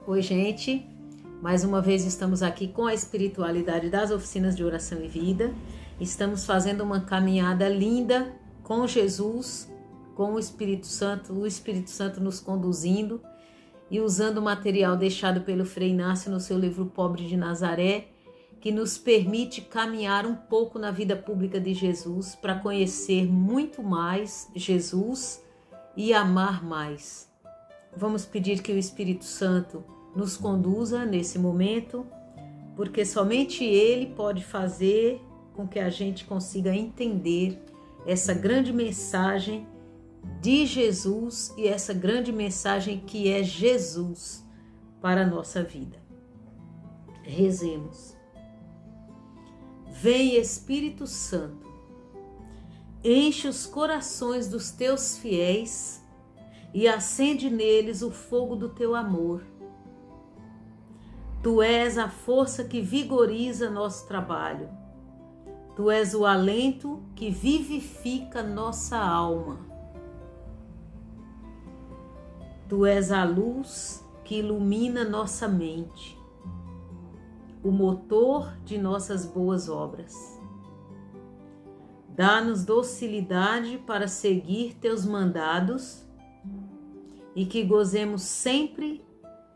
Oi, gente. Mais uma vez estamos aqui com a espiritualidade das oficinas de oração e vida. Estamos fazendo uma caminhada linda com Jesus, com o Espírito Santo nos conduzindo e usando o material deixado pelo Frei Inácio no seu livro Pobre de Nazaré, que nos permite caminhar um pouco na vida pública de Jesus para conhecer muito mais Jesus e amar mais. Vamos pedir que o Espírito Santo nos conduza nesse momento, porque somente Ele pode fazer com que a gente consiga entender essa grande mensagem de Jesus e essa grande mensagem que é Jesus para a nossa vida. Rezemos. Vem, Espírito Santo, enche os corações dos teus fiéis e acende neles o fogo do teu amor. Tu és a força que vigoriza nosso trabalho. Tu és o alento que vivifica nossa alma. Tu és a luz que ilumina nossa mente, o motor de nossas boas obras. Dá-nos docilidade para seguir teus mandados e que gozemos sempre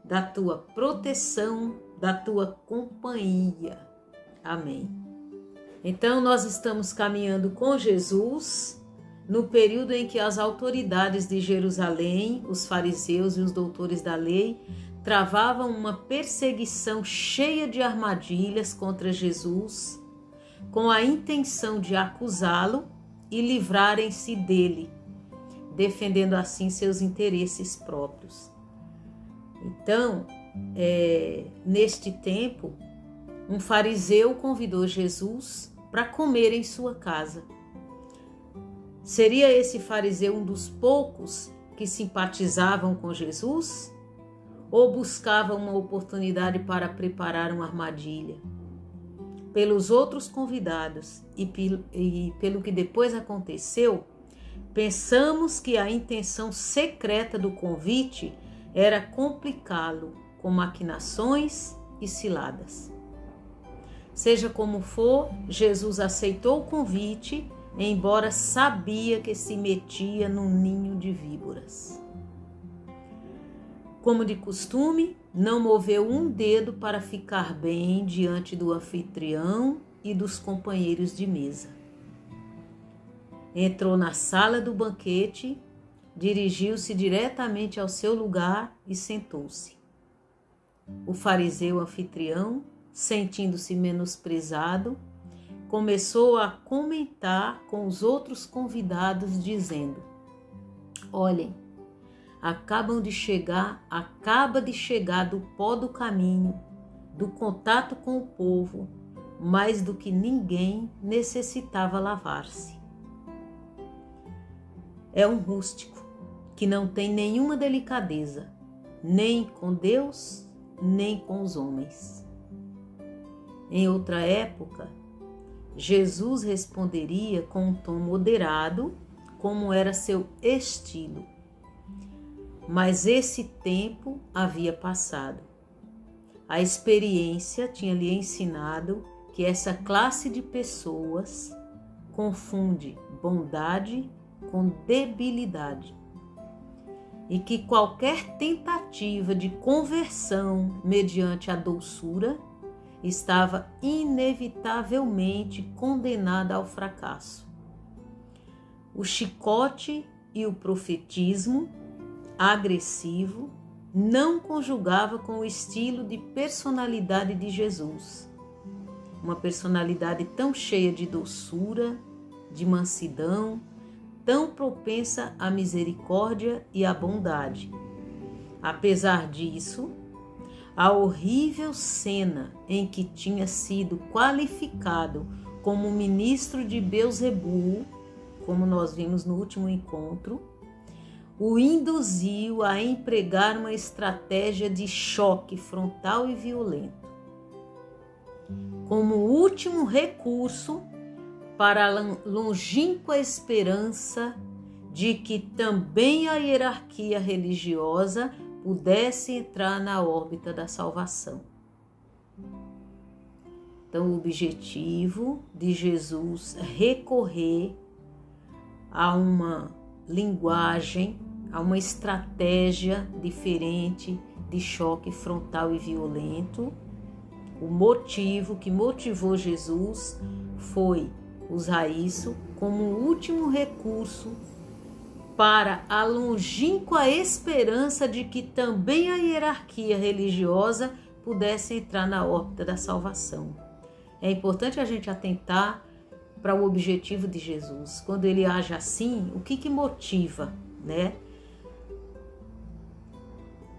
da tua proteção, da tua companhia. Amém. Então, nós estamos caminhando com Jesus no período em que as autoridades de Jerusalém, os fariseus e os doutores da lei, travavam uma perseguição cheia de armadilhas contra Jesus, com a intenção de acusá-lo e livrarem-se dele, defendendo assim seus interesses próprios. Então, neste tempo, um fariseu convidou Jesus para comer em sua casa. Seria esse fariseu um dos poucos que simpatizavam com Jesus ou buscava uma oportunidade para preparar uma armadilha? Pelos outros convidados e pelo que depois aconteceu, pensamos que a intenção secreta do convite era complicá-lo com maquinações e ciladas. Seja como for, Jesus aceitou o convite, embora sabia que se metia num ninho de víboras. Como de costume, não moveu um dedo para ficar bem diante do anfitrião e dos companheiros de mesa. Entrou na sala do banquete, dirigiu-se diretamente ao seu lugar e sentou-se. O fariseu anfitrião, sentindo-se menosprezado, começou a comentar com os outros convidados, dizendo: olhem, acaba de chegar do pó do caminho, do contato com o povo, mais do que ninguém necessitava lavar-se. É um rústico que não tem nenhuma delicadeza, nem com Deus, nem com os homens. Em outra época, Jesus responderia com um tom moderado, como era seu estilo. Mas esse tempo havia passado. A experiência tinha lhe ensinado que essa classe de pessoas confunde bondade com debilidade e que qualquer tentativa de conversão mediante a doçura estava inevitavelmente condenada ao fracasso. O chicote e o profetismo agressivo não conjugava com o estilo de personalidade de Jesus, uma personalidade tão cheia de doçura, de mansidão, tão propensa à misericórdia e à bondade. Apesar disso, a horrível cena em que tinha sido qualificado como ministro de Belzebu, como nós vimos no último encontro, o induziu a empregar uma estratégia de choque frontal e violento. Como último recurso para a longínqua esperança de que também a hierarquia religiosa pudesse entrar na órbita da salvação. Então, o objetivo de Jesus é recorrer a uma linguagem, a uma estratégia diferente de choque frontal e violento. O motivo que motivou Jesus foi usar isso como último recurso para a longínqua esperança de que também a hierarquia religiosa pudesse entrar na órbita da salvação. É importante a gente atentar para o objetivo de Jesus. Quando ele age assim, o que motiva, né?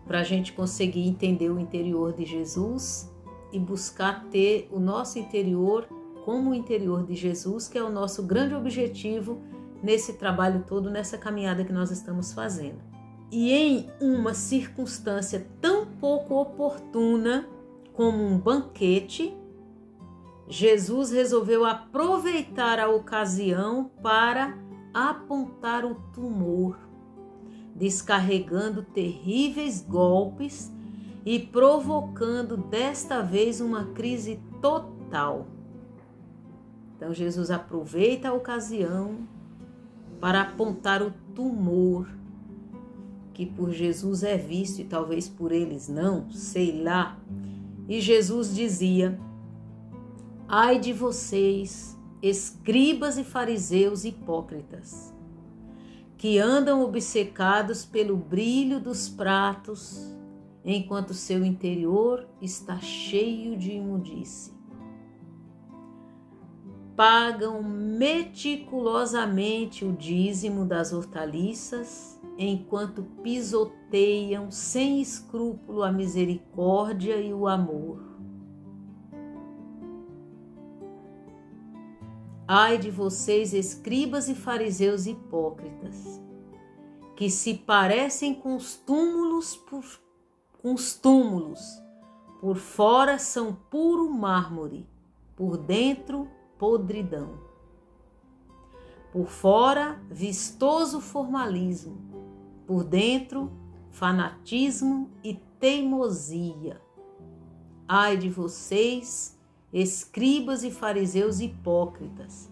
Para a gente conseguir entender o interior de Jesus e buscar ter o nosso interior como o interior de Jesus, que é o nosso grande objetivo nesse trabalho todo, nessa caminhada que nós estamos fazendo. E em uma circunstância tão pouco oportuna como um banquete, Jesus resolveu aproveitar a ocasião para apontar o tumor, descarregando terríveis golpes e provocando desta vez uma crise total. Então Jesus aproveita a ocasião para apontar o tumor, que por Jesus é visto e talvez por eles não, sei lá. E Jesus dizia: ai de vocês, escribas e fariseus hipócritas, que andam obcecados pelo brilho dos pratos, enquanto seu interior está cheio de imundície. Pagam meticulosamente o dízimo das hortaliças, enquanto pisoteiam sem escrúpulo a misericórdia e o amor. Ai de vocês, escribas e fariseus hipócritas, que se parecem com os túmulos, por fora são puro mármore, por dentro podridão. Por fora, vistoso formalismo, por dentro, fanatismo e teimosia. Ai de vocês, escribas e fariseus hipócritas,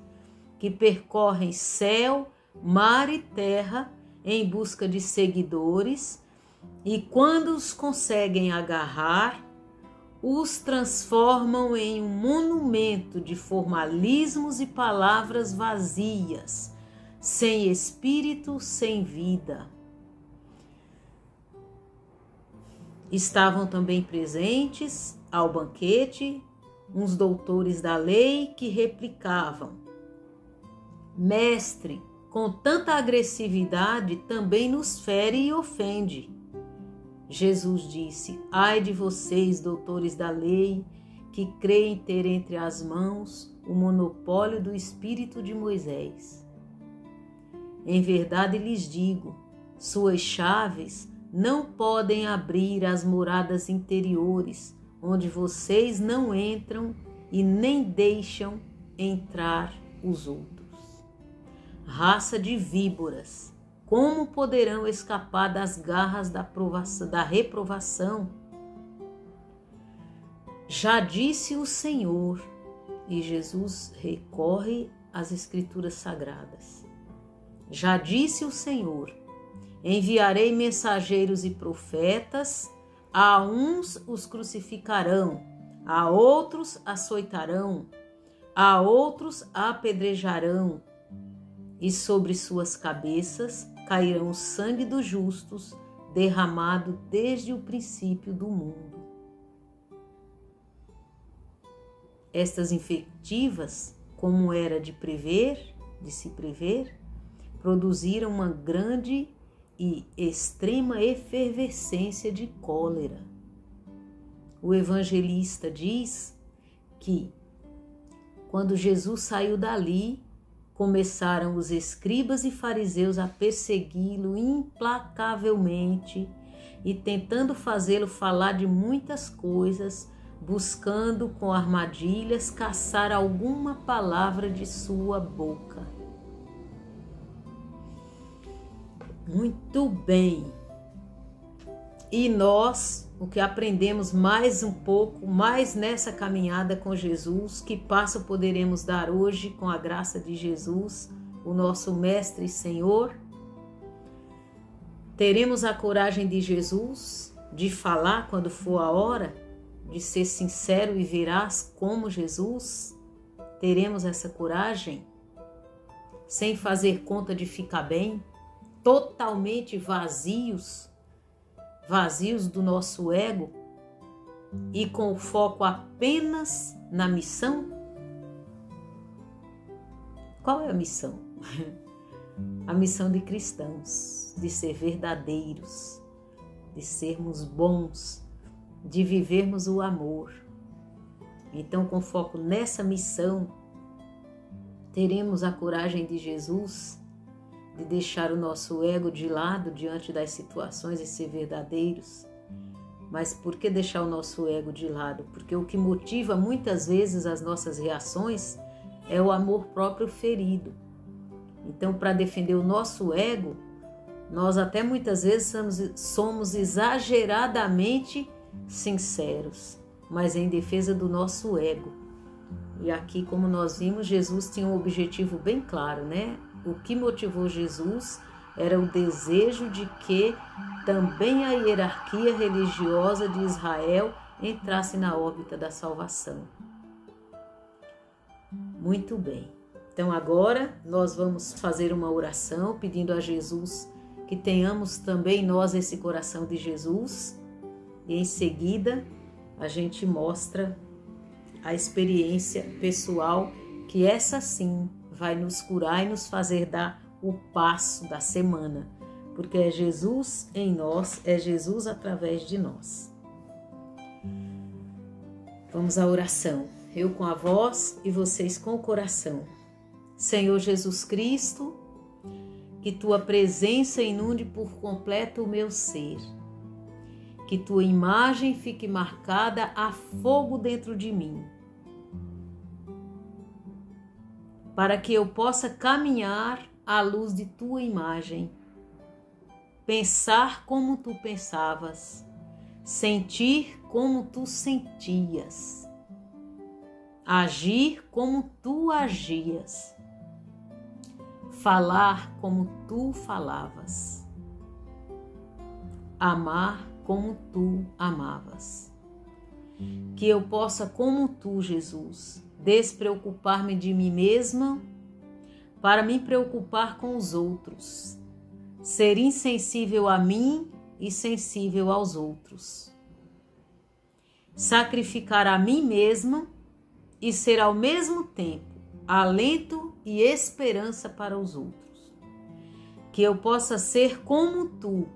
que percorrem céu, mar e terra em busca de seguidores, e quando os conseguem agarrar, os transformam em um monumento de formalismos e palavras vazias, sem espírito, sem vida. Estavam também presentes ao banquete uns doutores da lei que replicavam: mestre, com tanta agressividade também nos fere e ofende. Jesus disse: ai de vocês, doutores da lei, que creem ter entre as mãos o monopólio do espírito de Moisés. Em verdade lhes digo, suas chaves não podem abrir as moradas interiores, onde vocês não entram e nem deixam entrar os outros. Raça de víboras, como poderão escapar das garras da reprovação? Já disse o Senhor, e Jesus recorre às Escrituras Sagradas. Já disse o Senhor: enviarei mensageiros e profetas, a uns os crucificarão, a outros açoitarão, a outros apedrejarão, e sobre suas cabeças cairão o sangue dos justos, derramado desde o princípio do mundo. Estas invectivas, como era de se prever, produziram uma grande e extrema efervescência de cólera. O evangelista diz que, quando Jesus saiu dali, começaram os escribas e fariseus a persegui-lo implacavelmente e tentando fazê-lo falar de muitas coisas, buscando com armadilhas caçar alguma palavra de sua boca. Muito bem. e nós, o que aprendemos mais um pouco, mais nessa caminhada com Jesus, que passo poderemos dar hoje com a graça de Jesus, o nosso Mestre e Senhor. Teremos a coragem de Jesus, de falar quando for a hora, de ser sincero e veraz como Jesus. Teremos essa coragem, sem fazer conta de ficar bem, totalmente vazios do nosso ego e com o foco apenas na missão? Qual é a missão? A missão de cristãos, de ser verdadeiros, de sermos bons, de vivermos o amor. Então, com foco nessa missão, teremos a coragem de Jesus de deixar o nosso ego de lado diante das situações e ser verdadeiros. Mas por que deixar o nosso ego de lado? Porque o que motiva muitas vezes as nossas reações é o amor próprio ferido. Então, para defender o nosso ego, nós até muitas vezes somos exageradamente sinceros, mas em defesa do nosso ego. E aqui, como nós vimos, Jesus tinha um objetivo bem claro, né? O que motivou Jesus era o desejo de que também a hierarquia religiosa de Israel entrasse na órbita da salvação. Muito bem. Então agora nós vamos fazer uma oração pedindo a Jesus que tenhamos também nós esse coração de Jesus. E em seguida a gente mostra a experiência pessoal que essa sim vai nos curar e nos fazer dar o passo da semana, porque é Jesus em nós, é Jesus através de nós. Vamos à oração. Eu com a voz e vocês com o coração. Senhor Jesus Cristo, que tua presença inunde por completo o meu ser. Que tua imagem fique marcada a fogo dentro de mim. Para que eu possa caminhar à luz de tua imagem, pensar como tu pensavas, sentir como tu sentias, agir como tu agias, falar como tu falavas, amar como tu amavas. Que eu possa, como tu, Jesus, despreocupar-me de mim mesma para me preocupar com os outros, ser insensível a mim e sensível aos outros, sacrificar a mim mesma e ser ao mesmo tempo alento e esperança para os outros. Que eu possa ser como tu,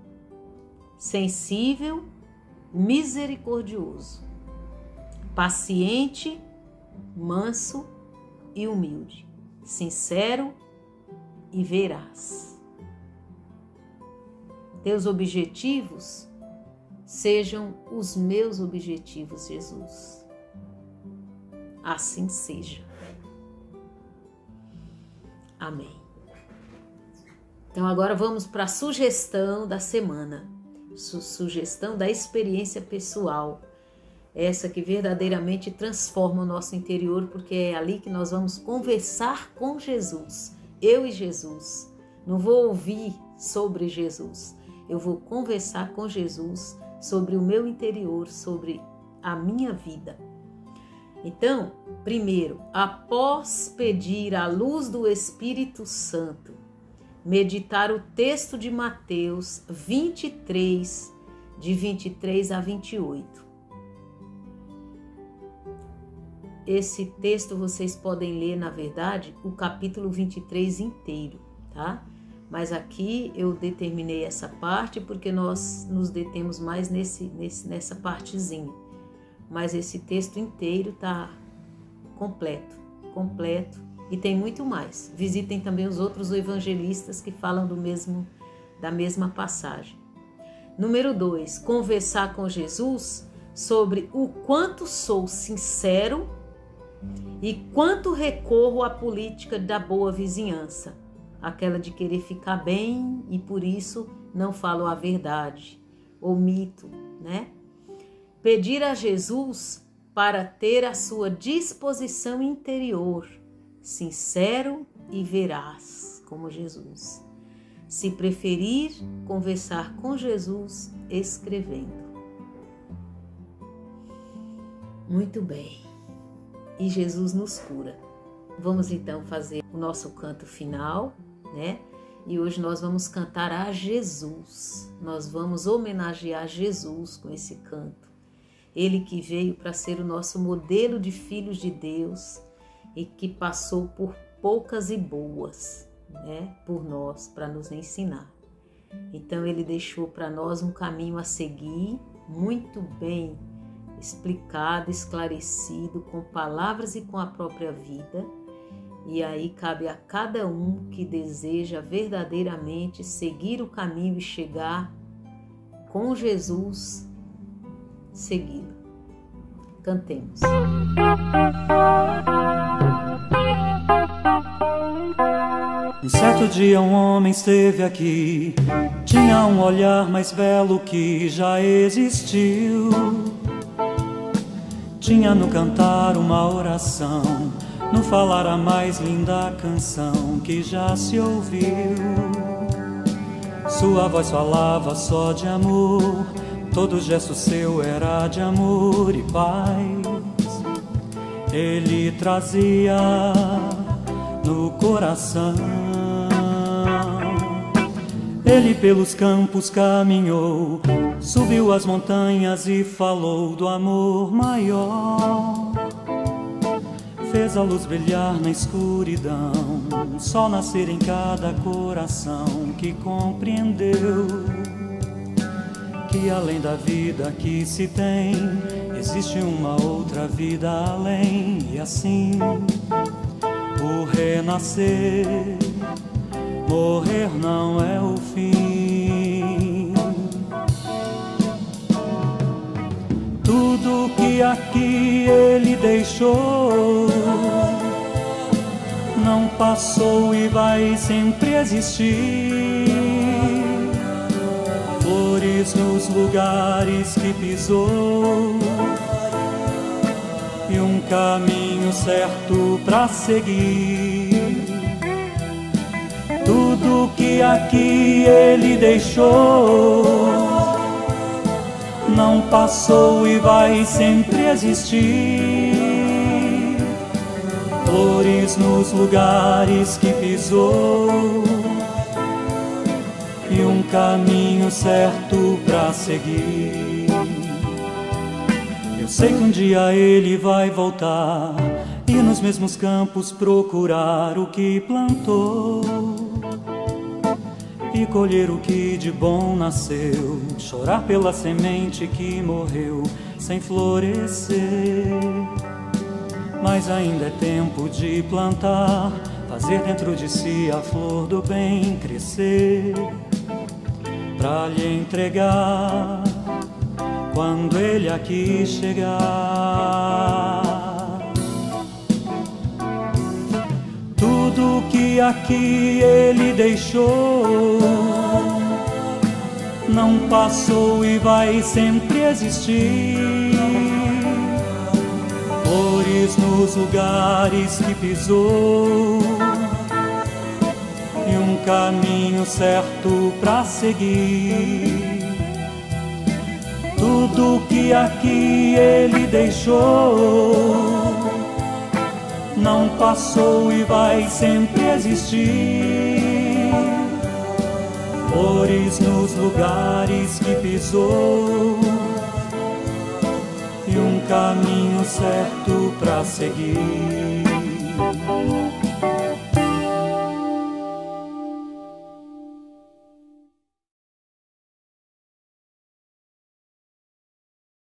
sensível, misericordioso, paciente, manso e humilde, sincero e veraz. Teus objetivos sejam os meus objetivos, Jesus. Assim seja. Amém. Então agora vamos para a sugestão da semana. Sugestão da experiência pessoal. Essa que verdadeiramente transforma o nosso interior, porque é ali que nós vamos conversar com Jesus. Eu e Jesus. Não vou ouvir sobre Jesus. Eu vou conversar com Jesus sobre o meu interior, sobre a minha vida. Então, primeiro, após pedir a luz do Espírito Santo, meditar o texto de Mateus 23, de 23 a 28. Esse texto vocês podem ler, na verdade, o capítulo 23 inteiro, tá? Mas aqui eu determinei essa parte porque nós nos detemos mais nessa partezinha. Mas esse texto inteiro tá completo. E tem muito mais. Visitem também os outros evangelistas que falam da mesma passagem. Número 2, conversar com Jesus sobre o quanto sou sincero e quanto recorro à política da boa vizinhança, aquela de querer ficar bem e por isso não falo a verdade, ou mito, né? Pedir a Jesus para ter a sua disposição interior, sincero e veraz, como Jesus. Se preferir, conversar com Jesus escrevendo. Muito bem. E Jesus nos cura. Vamos então fazer o nosso canto final, né? E hoje nós vamos cantar a Jesus. Nós vamos homenagear Jesus com esse canto. Ele que veio para ser o nosso modelo de filhos de Deus e que passou por poucas e boas, né, por nós, para nos ensinar. Então ele deixou para nós um caminho a seguir, muito bem explicado, esclarecido, com palavras e com a própria vida. E aí cabe a cada um que deseja verdadeiramente seguir o caminho e chegar com Jesus, segui-lo. Cantemos. Um certo dia um homem esteve aqui, tinha um olhar mais belo que já existiu. Tinha no cantar uma oração, no falar a mais linda canção que já se ouviu. Sua voz falava só de amor, todo gesto seu era de amor e paz. Ele trazia no coração. Ele pelos campos caminhou, subiu as montanhas e falou do amor maior. Fez a luz brilhar na escuridão, sol nascer em cada coração que compreendeu que além da vida que se tem, existe uma outra vida além. E assim, o renascer, morrer não é o fim. Tudo que aqui ele deixou não passou e vai sempre existir. Flores nos lugares que pisou e um caminho certo pra seguir. Tudo que aqui ele deixou não passou e vai sempre existir. Flores nos lugares que pisou e um caminho certo pra seguir. Eu sei que um dia ele vai voltar e nos mesmos campos procurar o que plantou e colher o que de bom nasceu, chorar pela semente que morreu sem florescer. Mas ainda é tempo de plantar, fazer dentro de si a flor do bem crescer, pra lhe entregar quando ele aqui chegar. Tudo que aqui ele deixou não passou e vai sempre existir. Flores nos lugares que pisou e um caminho certo pra seguir. Tudo que aqui ele deixou não passou e vai sempre existir. Flores nos lugares que pisou e um caminho certo pra seguir.